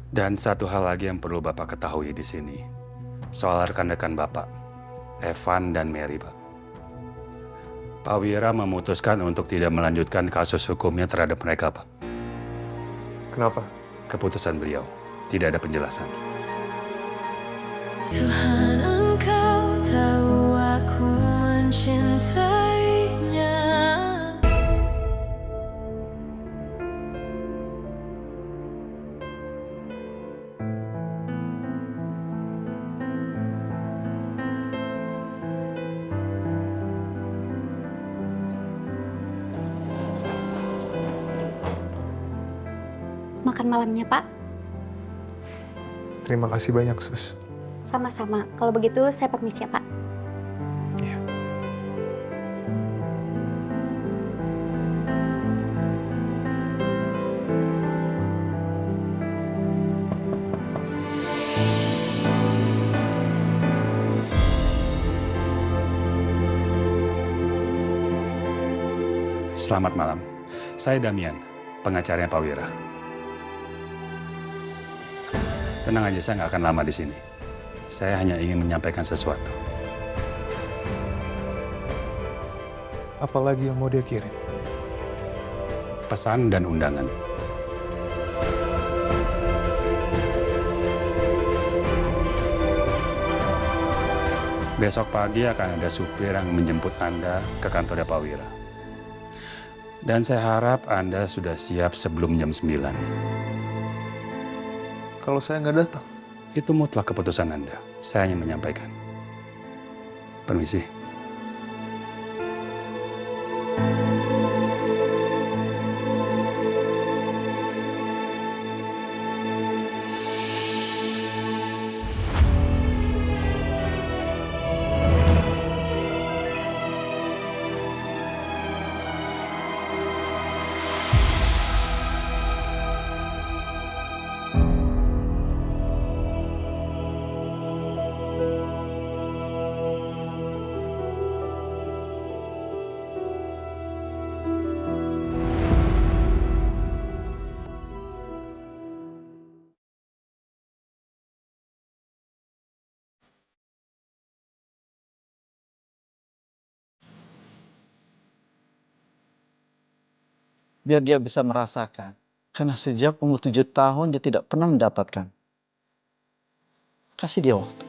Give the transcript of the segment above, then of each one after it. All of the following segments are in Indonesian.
Dan satu hal lagi yang perlu Bapak ketahui di sini, soal rekan-rekan Bapak, Evan dan Mary, Pak. Pak Wira memutuskan untuk tidak melanjutkan kasus hukumnya terhadap mereka, Pak. Kenapa? Keputusan beliau, tidak ada penjelasan. Tuhan, Engkau tahu aku mencintainya. Makan malamnya, Pak. Terima kasih banyak, Sus. Sama-sama. Kalau begitu, saya permisi ya, Pak. Iya. Selamat malam. Saya Damian, pengacaranya Pak Wira. Tenang aja, saya nggak akan lama di sini. Saya hanya ingin menyampaikan sesuatu. Apalagi yang mau dia kirim? Pesan dan undangan. Besok pagi akan ada supir yang menjemput Anda ke kantornya Pak Wira. Dan saya harap Anda sudah siap sebelum jam 9. Kalau saya nggak datang? Itu mutlak keputusan Anda. Saya hanya menyampaikan. Permisi. Biar dia bisa merasakan. Karena sejak umur 7 tahun dia tidak pernah mendapatkan. Kasih dia waktu.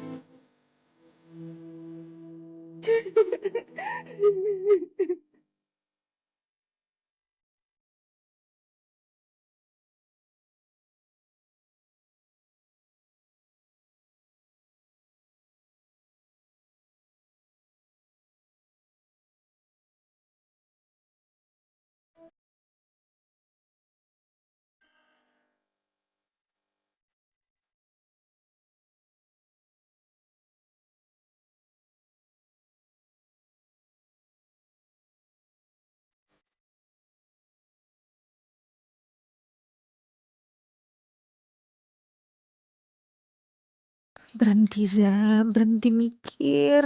Berhenti, Za. Berhenti mikir.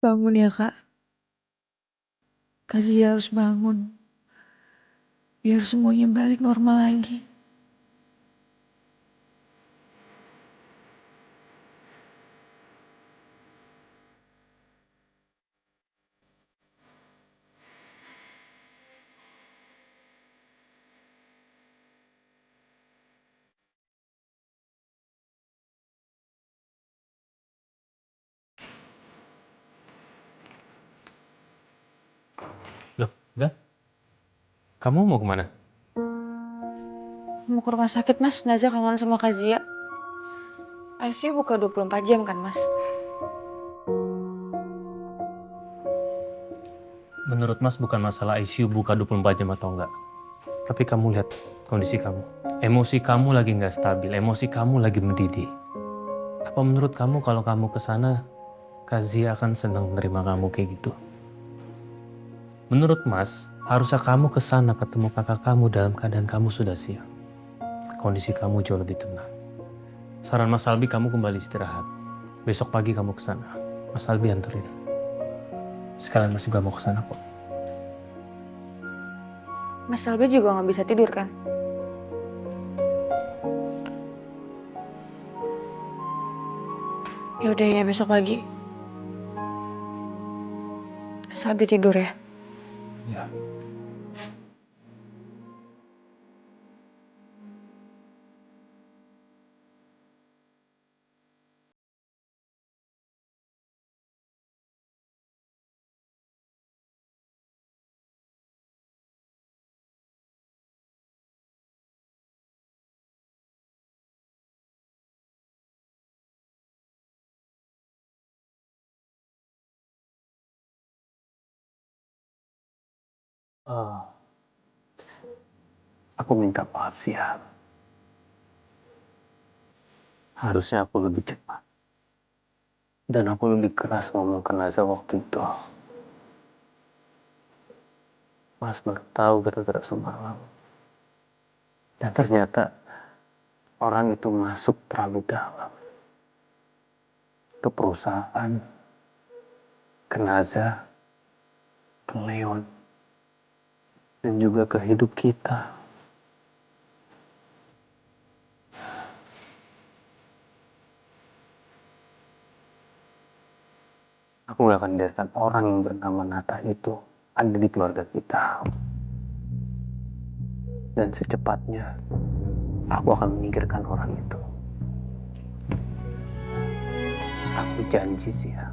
Bangun ya, Kak. Kasih harus bangun. Biar semuanya balik normal lagi. Loh, enggak? Kamu mau kemana? Mau ke rumah sakit, Mas. Naza kangen sama Kak Zia. ICU buka 24 jam kan, Mas? Menurut Mas bukan masalah ICU buka 24 jam atau enggak. Tapi kamu lihat kondisi kamu. Emosi kamu lagi nggak stabil, emosi kamu lagi mendidih. Apa menurut kamu kalau kamu ke sana, Kazia akan senang menerima kamu kayak gitu? Menurut Mas, harusnya kamu ke sana ketemu kakak kamu dalam keadaan kamu sudah siap. Kondisi kamu jauh lebih tenang. Saran Mas Albi, kamu kembali istirahat. Besok pagi kamu ke sana. Mas Albi anterin. Sekalian Mas juga mau ke sana kok. Mas Albi juga nggak bisa tidur kan? Yaudah ya, besok pagi. Mas Albi tidur ya. Ya. Aku minta maaf sih ya. Harusnya aku lebih cepat. Dan aku lebih keras ngomong ke Naza waktu itu. Mas baru tahu gara-gara semalam. Dan ternyata orang itu masuk terlalu dalam. Ke perusahaan, ke Naza, ke Leon, dan juga ke hidup kita. Aku gak akan biarkan orang yang bernama Nata itu ada di keluarga kita. Dan secepatnya, aku akan menyingkirkan orang itu. Aku janji sih ya.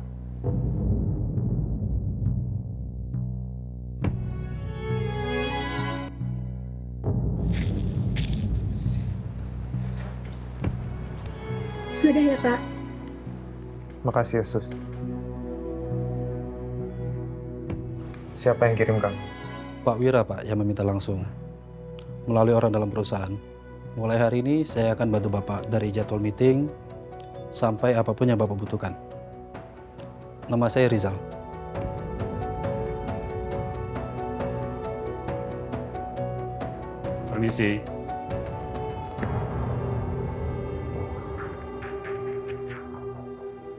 Sudah ya, Pak. Makasih ya, Sus. Siapa yang kirim kamu? Pak Wira, Pak, yang meminta langsung. Melalui orang dalam perusahaan. Mulai hari ini saya akan bantu Bapak dari jadwal meeting sampai apapun yang Bapak butuhkan. Nama saya Rizal. Permisi.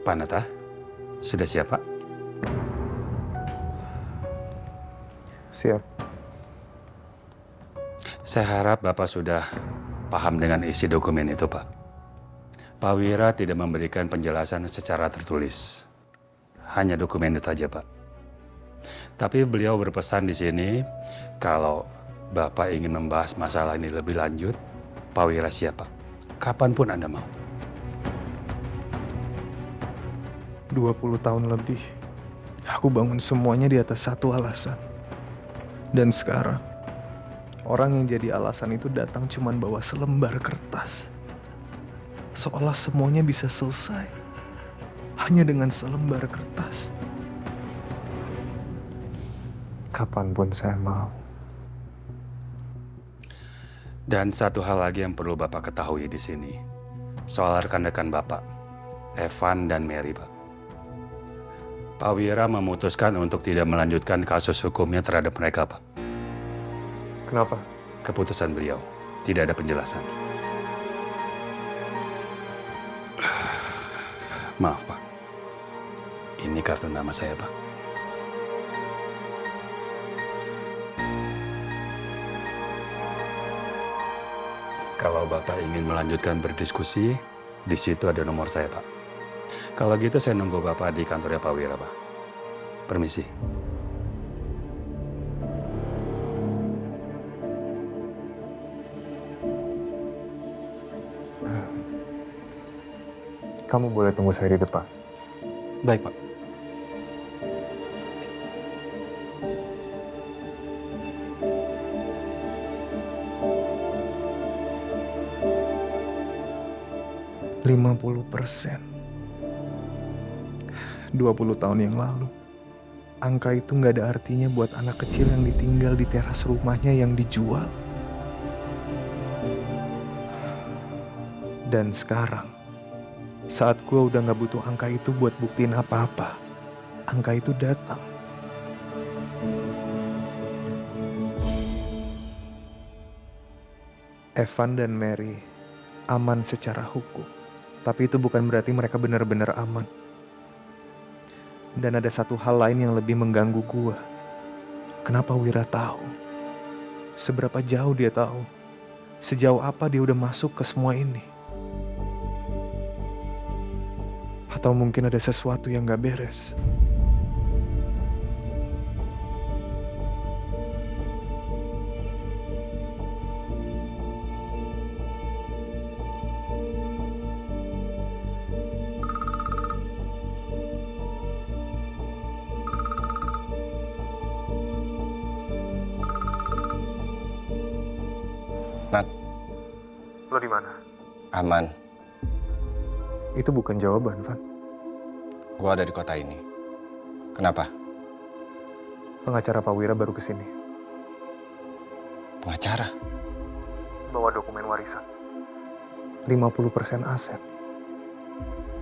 Pak Nata, sudah siap, Pak? Siap. Saya harap Bapak sudah paham dengan isi dokumen itu, Pak. Pak Wira tidak memberikan penjelasan secara tertulis. Hanya dokumen itu saja, Pak. Tapi beliau berpesan di sini, kalau Bapak ingin membahas masalah ini lebih lanjut, Pak Wira siap, Pak. Kapanpun Anda mau. 20 tahun lebih, aku bangun semuanya di atas satu alasan. Dan sekarang, orang yang jadi alasan itu datang cuman bawa selembar kertas. Seolah semuanya bisa selesai hanya dengan selembar kertas. Kapanpun saya mau. Dan satu hal lagi yang perlu Bapak ketahui di sini, soal rekan-rekan Bapak, Evan dan Mary, Pak. Pak Wira memutuskan untuk tidak melanjutkan kasus hukumnya terhadap mereka, Pak. Kenapa? Keputusan beliau, tidak ada penjelasan. Maaf, Pak. Ini kartu nama saya, Pak. Kalau Bapak ingin melanjutkan berdiskusi, di situ ada nomor saya, Pak. Kalau gitu saya nunggu Bapak di kantornya Pak Wira, Pak. Permisi. Kamu boleh tunggu saya di depan. Baik, Pak. %50. 20 tahun yang lalu, angka itu nggak ada artinya buat anak kecil yang ditinggal di teras rumahnya yang dijual. Dan sekarang, Saat gue udah gak butuh angka itu buat buktiin apa-apa, angka itu datang. Evan dan Mary aman secara hukum. Tapi itu bukan berarti mereka benar-benar aman. Dan ada satu hal lain yang lebih mengganggu gue. Kenapa Wira tahu? Seberapa jauh dia tahu? Sejauh apa dia udah masuk ke semua ini? Atau mungkin ada sesuatu yang gak beres? Nat, Lo di mana? aman. Itu bukan jawaban, Van. Gua ada di kota ini. Kenapa? Pengacara Pak Wira baru kesini. Pengacara? Bawa dokumen warisan. 50% aset.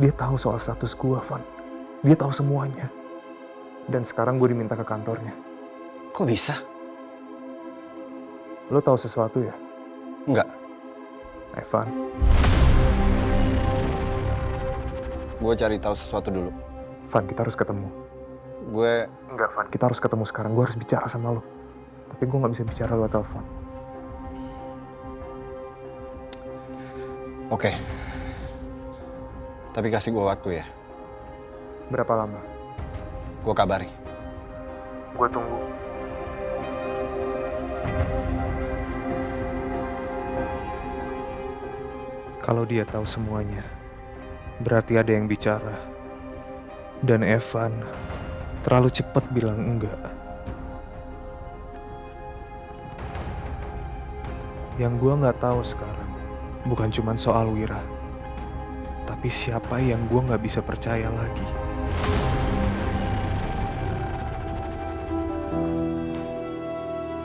Dia tahu soal status gua, Van. Dia tahu semuanya. Dan sekarang gue diminta ke kantornya. Kok bisa? Lo tahu sesuatu ya? Enggak. Evan, Gue cari tahu sesuatu dulu. Van, kita harus ketemu. Gue Enggak, Van. Kita harus ketemu sekarang. Gue harus bicara sama lo. Tapi gue gak bisa bicara lewat telepon. oke. Tapi kasih gue waktu ya. Berapa lama? Gue kabari. Gue tunggu. Kalau dia tahu semuanya, berarti ada yang bicara. Dan Evan terlalu cepat bilang enggak. Yang gue nggak tahu sekarang bukan cuma soal Wira, tapi siapa yang gue nggak bisa percaya lagi.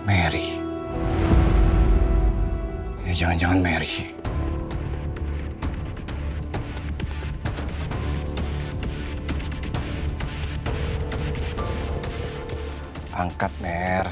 Mary. Ya jangan-jangan Mary. Angkat, Mer.